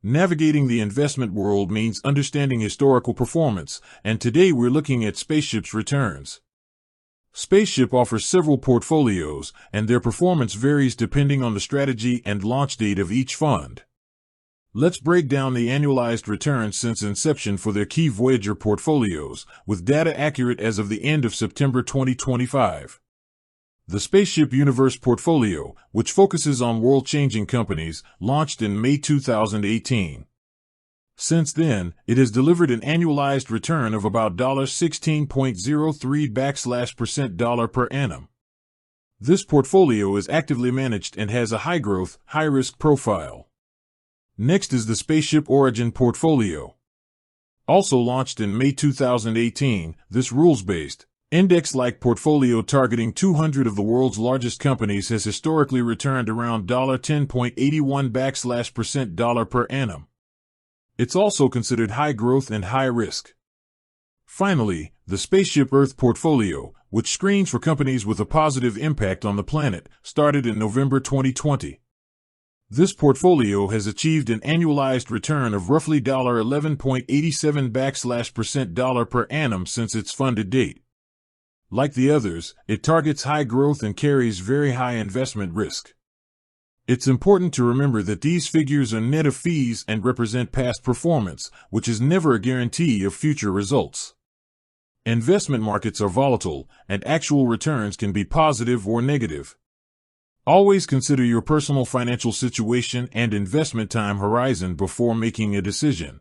Navigating the investment world means understanding historical performance, and today we're looking at Spaceship's returns. Spaceship offers several portfolios, and their performance varies depending on the strategy and launch date of each fund. Let's break down the annualized returns since inception for their key Voyager portfolios, with data accurate as of the end of September 2025. The Spaceship Universe portfolio, which focuses on world-changing companies, launched in May 2018. Since then, it has delivered an annualized return of about $16.03% per annum. This portfolio is actively managed and has a high-growth, high-risk profile. Next is the Spaceship Origin portfolio. Also launched in May 2018, this rules-based, index-like portfolio targeting 200 of the world's largest companies has historically returned around $10.81% per annum. It's also considered high growth and high risk. Finally, the Spaceship Earth portfolio, which screens for companies with a positive impact on the planet, started in November 2020. This portfolio has achieved an annualized return of roughly $11.87% per annum since its funded date. Like the others, it targets high growth and carries very high investment risk. It's important to remember that these figures are net of fees and represent past performance, which is never a guarantee of future results. Investment markets are volatile, and actual returns can be positive or negative. Always consider your personal financial situation and investment time horizon before making a decision.